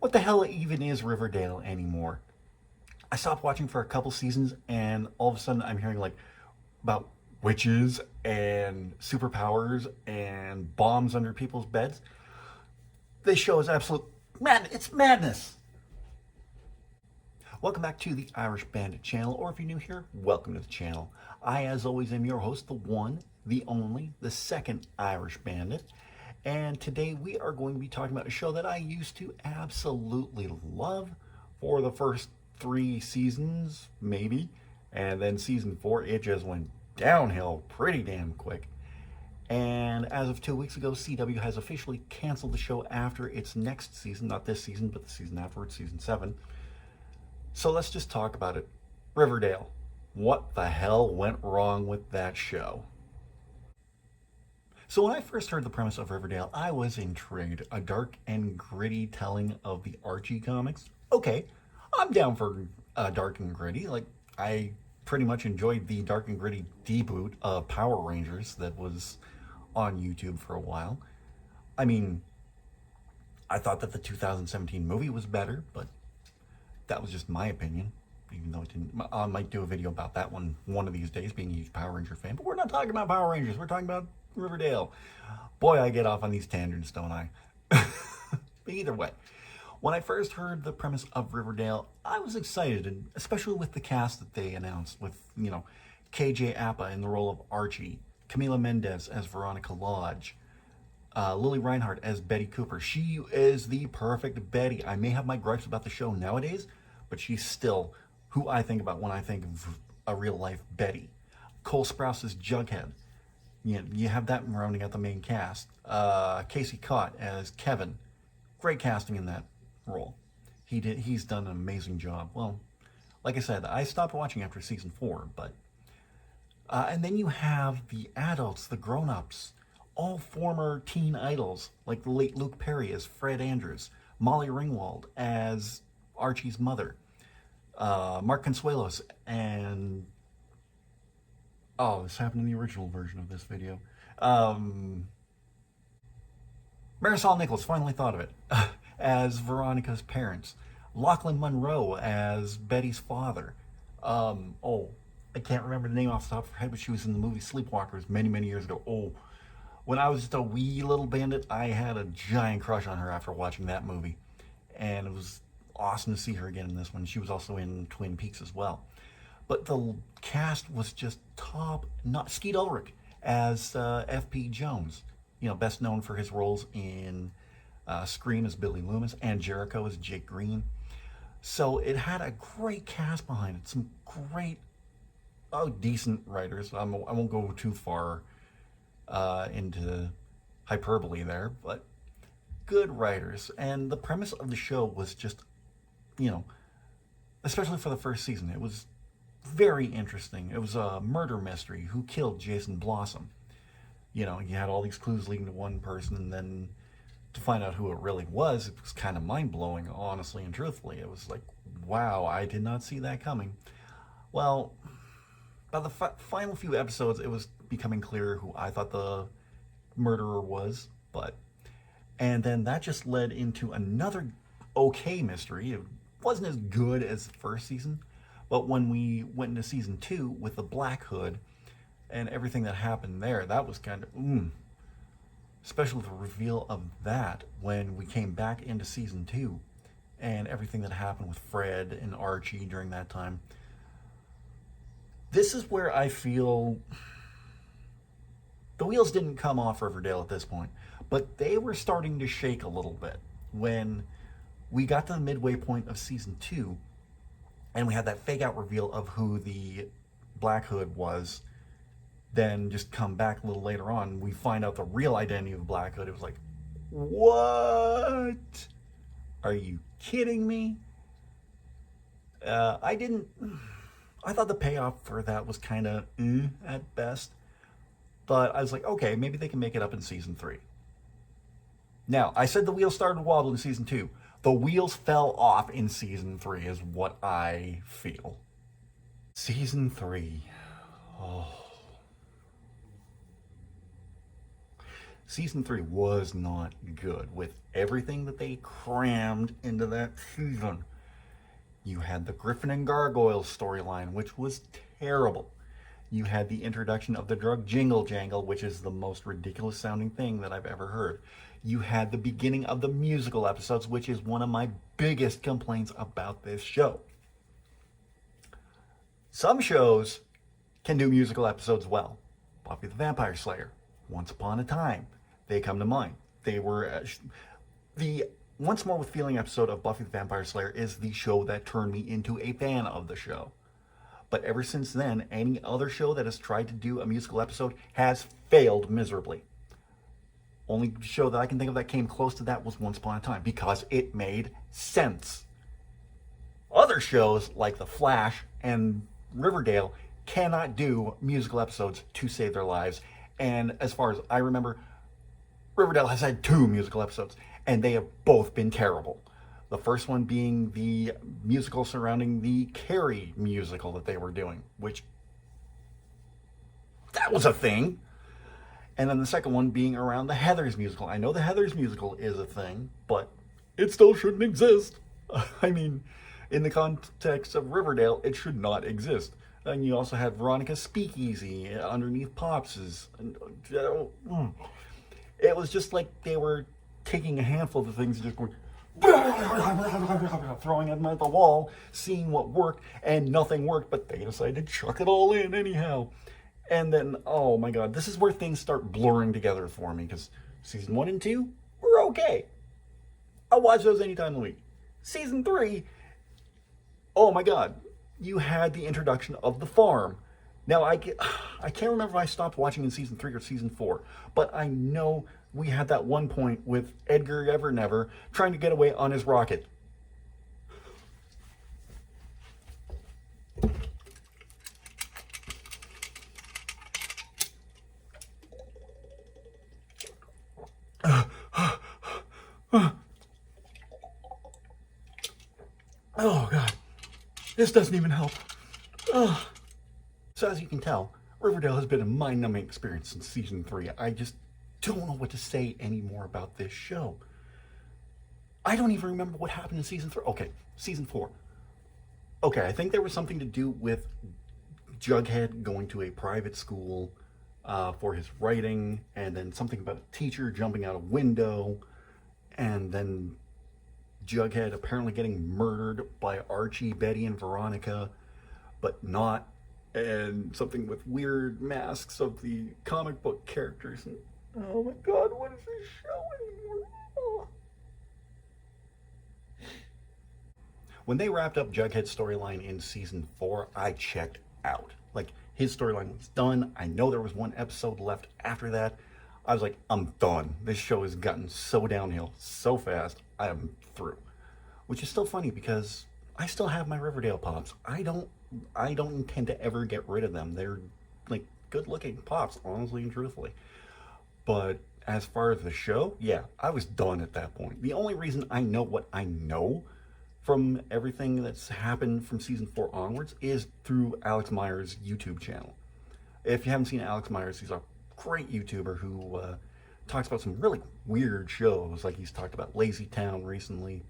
What the hell even is Riverdale anymore? I stopped watching for a couple seasons, and all of a sudden I'm hearing like about witches and superpowers and bombs under people's beds. This show is absolute mad. It's madness. Welcome back to the Irish Bandit channel, or if you're new here, welcome to the channel. I, as always, am your host, the one, the only, the second Irish Bandit. And today we are going to be talking about a show that I used to absolutely love for the first 3 seasons, maybe. And then season 4, it just went downhill pretty damn quick. And as of 2 weeks ago, CW has officially canceled the show after its next season. Not this season, but the season afterwards, season 7. So let's just talk about it. Riverdale. What the hell went wrong with that show? So when I first heard the premise of Riverdale, I was intrigued. A dark and gritty telling of the Archie comics. Okay, I'm down for dark and gritty. Like, I pretty much enjoyed the dark and gritty deboot of Power Rangers that was on YouTube for a while. I mean, I thought that the 2017 movie was better, but that was just my opinion, even though it didn't. I might do a video about that one of these days, being a huge Power Ranger fan. But we're not talking about Power Rangers. We're talking about Riverdale. Boy, I get off on these tangents, don't I? But either way, when I first heard the premise of Riverdale, I was excited, and especially with the cast that they announced, with, KJ Apa in the role of Archie, Camila Mendez as Veronica Lodge, Lily Reinhardt as Betty Cooper. She is the perfect Betty. I may have my gripes about the show nowadays, but she's still who I think about when I think of a real-life Betty. Cole Sprouse as Jughead. You have that rounding out the main cast. Casey Cott as Kevin. Great casting in that role. He's done an amazing job. Well, like I said, I stopped watching after season 4, but and then you have the adults, the grown-ups, all former teen idols, like the late Luke Perry as Fred Andrews, Molly Ringwald as Archie's mother, Mark Consuelos, and this happened in the original version of this video. Marisol Nichols, finally thought of it, as Veronica's parents. Lachlan Monroe as Betty's father. I can't remember the name off the top of her head, but she was in the movie Sleepwalkers many, many years ago. When I was just a wee little bandit, I had a giant crush on her after watching that movie. And it was awesome to see her again in this one. She was also in Twin Peaks as well. But the cast was just top notch. Skeet Ulrich as F.P. Jones, best known for his roles in Scream as Billy Loomis and Jericho as Jake Green. So it had a great cast behind it. Some great, decent writers. I won't go too far into hyperbole there, but good writers. And the premise of the show was just, especially for the first season, it was very interesting. It was a murder mystery. Who killed Jason Blossom? You had all these clues leading to one person, and then to find out who it really was, it was kind of mind-blowing, honestly and truthfully. It was like, wow, I did not see that coming. Well, by the final few episodes, it was becoming clear who I thought the murderer was, and then that just led into another okay mystery. It wasn't as good as the first season, but when we went into season 2 with the Black Hood and everything that happened there, that was kind of, especially the reveal of that when we came back into season 2 and everything that happened with Fred and Archie during that time. This is where I feel the wheels didn't come off Riverdale at this point, but they were starting to shake a little bit when we got to the midway point of season 2 and we had that fake out reveal of who the Black Hood was. Then just come back a little later on, we find out the real identity of Black Hood. It was like, what? Are you kidding me? I thought the payoff for that was kind of at best. But I was like, okay, maybe they can make it up in season 3. Now, I said the wheels started to wobble in season 2. The wheels fell off in season 3 is what I feel. Season 3. Oh. Season 3 was not good with everything that they crammed into that season. You had the Griffin and Gargoyles storyline, which was terrible. You had the introduction of the drug Jingle Jangle, which is the most ridiculous sounding thing that I've ever heard. You had the beginning of the musical episodes, which is one of my biggest complaints about this show. Some shows can do musical episodes well. Buffy the Vampire Slayer, Once Upon a Time, they come to mind. They were the Once More with Feeling episode of Buffy the Vampire Slayer is the show that turned me into a fan of the show. But ever since then, any other show that has tried to do a musical episode has failed miserably. Only show that I can think of that came close to that was Once Upon a Time because it made sense. Other shows like The Flash and Riverdale cannot do musical episodes to save their lives. And as far as I remember, Riverdale has had 2 musical episodes, and they have both been terrible. The first one being the musical surrounding the Carrie musical that they were doing, which, that was a thing. And then the second one being around the Heathers musical. I know the Heathers musical is a thing, but it still shouldn't exist. I mean, in the context of Riverdale, it should not exist. And you also had Veronica's Speakeasy underneath Pops's. It was just like they were taking a handful of the things and just going, throwing them at the wall, seeing what worked, and nothing worked, but they decided to chuck it all in anyhow. And then, oh my god, this is where things start blurring together for me, because season 1 and 2 were okay. I'll watch those any time of the week. Season 3, oh my god, you had the introduction of the farm. Now, I can't remember if I stopped watching in season 3 or season 4, but I know we had that one point with Edgar Evernever trying to get away on his rocket. Oh, God. This doesn't even help. So as you can tell, Riverdale has been a mind-numbing experience since season 3. I just don't know what to say anymore about this show. I don't even remember what happened in season 3. Okay, season 4. Okay, I think there was something to do with Jughead going to a private school for his writing, and then something about a teacher jumping out a window, and then Jughead apparently getting murdered by Archie, Betty, and Veronica, but not, and something with weird masks of the comic book characters. And, oh my god, what is this show anymore? Oh. When they wrapped up Jughead's storyline in season 4, I checked out. Like, his storyline was done. I know there was one episode left after that. I was like, I'm done. This show has gotten so downhill so fast. I am through. Which is still funny because I still have my Riverdale pops. I don't intend to ever get rid of them. They're like good looking pops, honestly and truthfully. But as far as the show, yeah, I was done at that point. The only reason I know what I know from everything that's happened from season 4 onwards is through Alex Meyer's YouTube channel. If you haven't seen Alex Myers, he's a great YouTuber who talks about some really weird shows. Like he's talked about Lazy Town recently.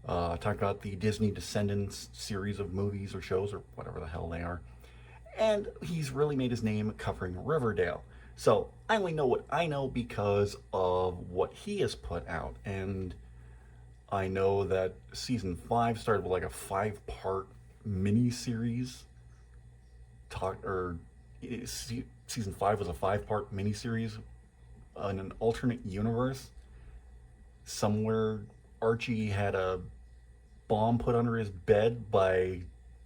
Talked about the Disney Descendants series of movies or shows or whatever the hell they are. And he's really made his name covering Riverdale. So I only know what I know because of what he has put out. And I know that season 5 started with like a 5-part mini-series. Season 5 was a 5-part mini-series in an alternate universe. Somewhere Archie had a bomb put under his bed by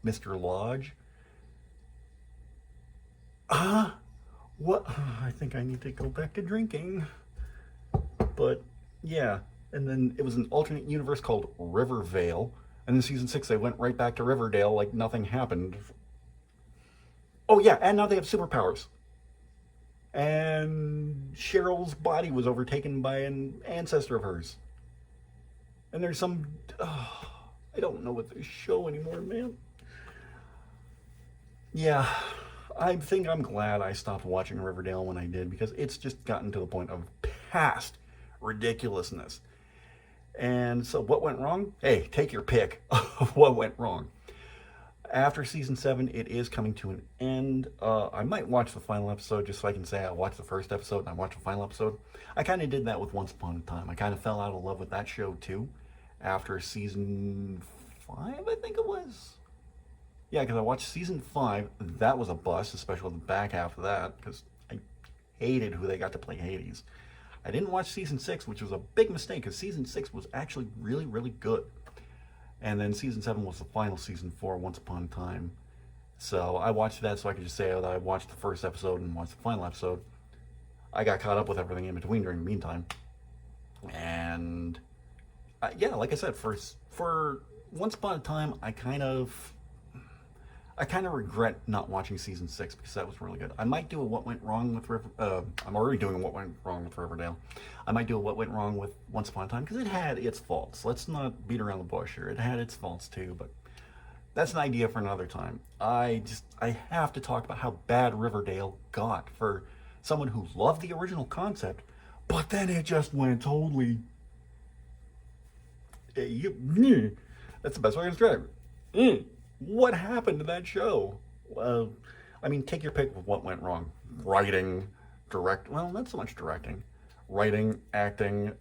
Mr. Lodge. What? I think I need to go back to drinking. But, yeah. And then it was an alternate universe called Riverdale. And in season 6, they went right back to Riverdale like nothing happened. Oh, yeah, and now they have superpowers. And Cheryl's body was overtaken by an ancestor of hers. And there's some... I don't know what this show anymore, man. Yeah, I think I'm glad I stopped watching Riverdale when I did, because it's just gotten to the point of past ridiculousness. And so what went wrong? Hey, take your pick of what went wrong. After season 7, it is coming to an end. I might watch the final episode just so I can say I watched the first episode and I watched the final episode. I kind of did that with Once Upon a Time. I kind of fell out of love with that show too after season 5, I think it was. Yeah, because I watched season 5. That was a bust, especially the back half of that, because I hated who they got to play Hades. I didn't watch season 6, which was a big mistake, because season 6 was actually really, really good. And then season 7 was the final season for Once Upon a Time. So I watched that so I could just say that I watched the first episode and watched the final episode. I got caught up with everything in between during the meantime. And yeah, like I said, for Once Upon a Time, I kind of regret not watching season 6 because that was really good. I might do a what went wrong with I'm already doing a what went wrong with Riverdale. I might do a what went wrong with Once Upon a Time because it had its faults. Let's not beat around the bush here. It had its faults too, but that's an idea for another time. I have to talk about how bad Riverdale got for someone who loved the original concept, but then it just went totally. That's the best way to describe it. What happened to that show? I mean, take your pick of what went wrong. Writing, not so much directing. Writing, acting,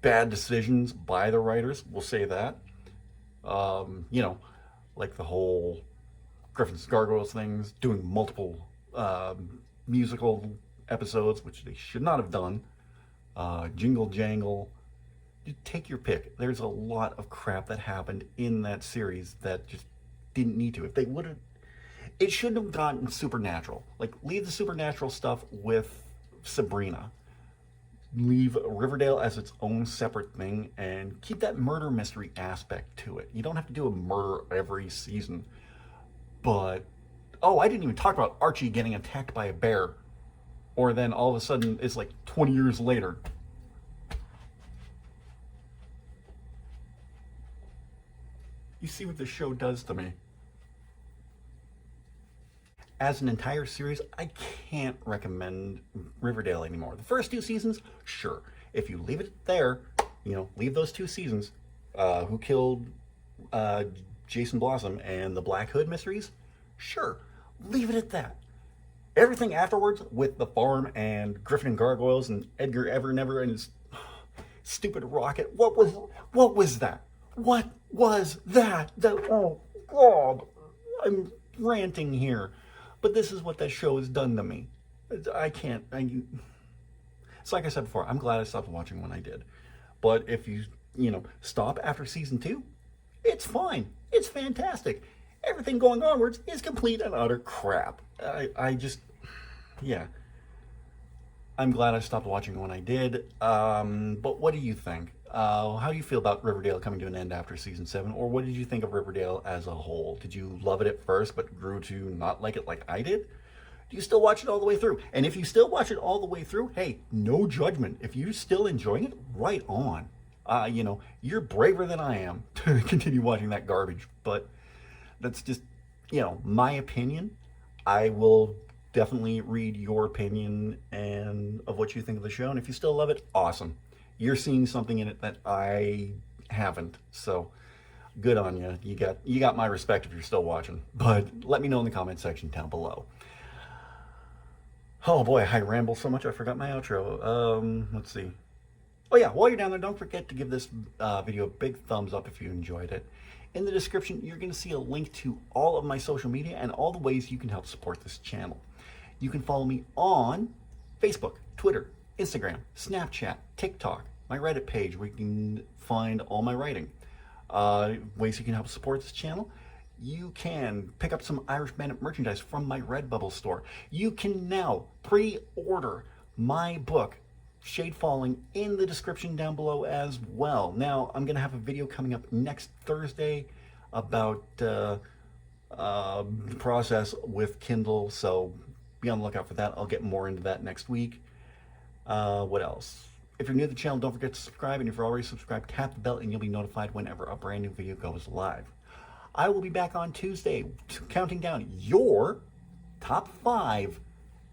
bad decisions by the writers, we'll say that. Like the whole Griffin's Gargoyles things, doing multiple musical episodes, which they should not have done. Jingle Jangle. You take your pick. There's a lot of crap that happened in that series that just didn't need to. If they would have, it shouldn't have gotten supernatural. Like, leave the supernatural stuff with Sabrina. Leave Riverdale as its own separate thing and keep that murder mystery aspect to it. You don't have to do a murder every season. But, I didn't even talk about Archie getting attacked by a bear. Or then all of a sudden, it's like 20 years later. You see what the show does to me. As an entire series, I can't recommend Riverdale anymore. The first 2 seasons, sure. If you leave it there, leave those 2 seasons, Who Killed Jason Blossom and the Black Hood mysteries, sure. Leave it at that. Everything afterwards with the farm and Griffin and Gargoyles and Edgar Evernever and his stupid rocket, what was that? What was that? Oh, God. I'm ranting here. But this is what that show has done to me. It's like I said before, I'm glad I stopped watching when I did. But if you stop after season 2, it's fine. It's fantastic. Everything going onwards is complete and utter crap. I'm glad I stopped watching when I did. But what do you think? How do you feel about Riverdale coming to an end after season 7? Or what did you think of Riverdale as a whole? Did you love it at first but grew to not like it like I did? Do you still watch it all the way through? And if you still watch it all the way through, hey, no judgment. If you're still enjoying it, right on. You're braver than I am to continue watching that garbage. But that's just, my opinion. I will definitely read your opinion and of what you think of the show. And if you still love it, awesome. You're seeing something in it that I haven't. So good on you. You got my respect if you're still watching. But let me know in the comment section down below. Oh boy, I ramble so much I forgot my outro. Let's see. Oh yeah, while you're down there, don't forget to give this video a big thumbs up if you enjoyed it. In the description, you're going to see a link to all of my social media and all the ways you can help support this channel. You can follow me on Facebook, Twitter, Instagram, Snapchat, TikTok, my Reddit page where you can find all my writing. Ways you can help support this channel. You can pick up some Irish Bandit merchandise from my Redbubble store. You can now pre-order my book, Shade Falling, in the description down below as well. Now, I'm going to have a video coming up next Thursday about the process with Kindle, so be on the lookout for that. I'll get more into that next week. What else? If you're new to the channel, don't forget to subscribe, and if you're already subscribed, tap the bell and you'll be notified whenever a brand new video goes live. I will be back on Tuesday counting down your top 5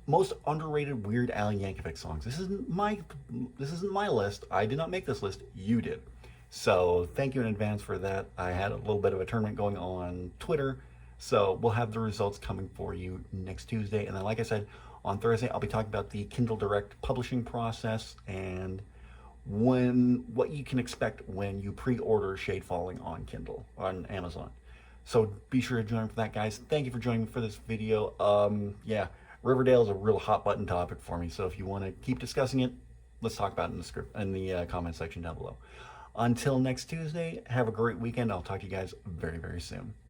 most underrated Weird Al Yankovic songs. This isn't my list. I did not make this list. You did. So thank you in advance for that. I had a little bit of a tournament going on Twitter, so we'll have the results coming for you next Tuesday. And then, like I said, on Thursday I'll be talking about the Kindle Direct publishing process and what you can expect when you pre-order Shade Falling on Kindle on Amazon. So be sure to join for that, guys. Thank you for joining me for this video. Yeah, Riverdale is a real hot button topic for me. So if you want to keep discussing it, let's talk about it in the script in the comment section down below. Until next Tuesday, have a great weekend. I'll talk to you guys very, very soon.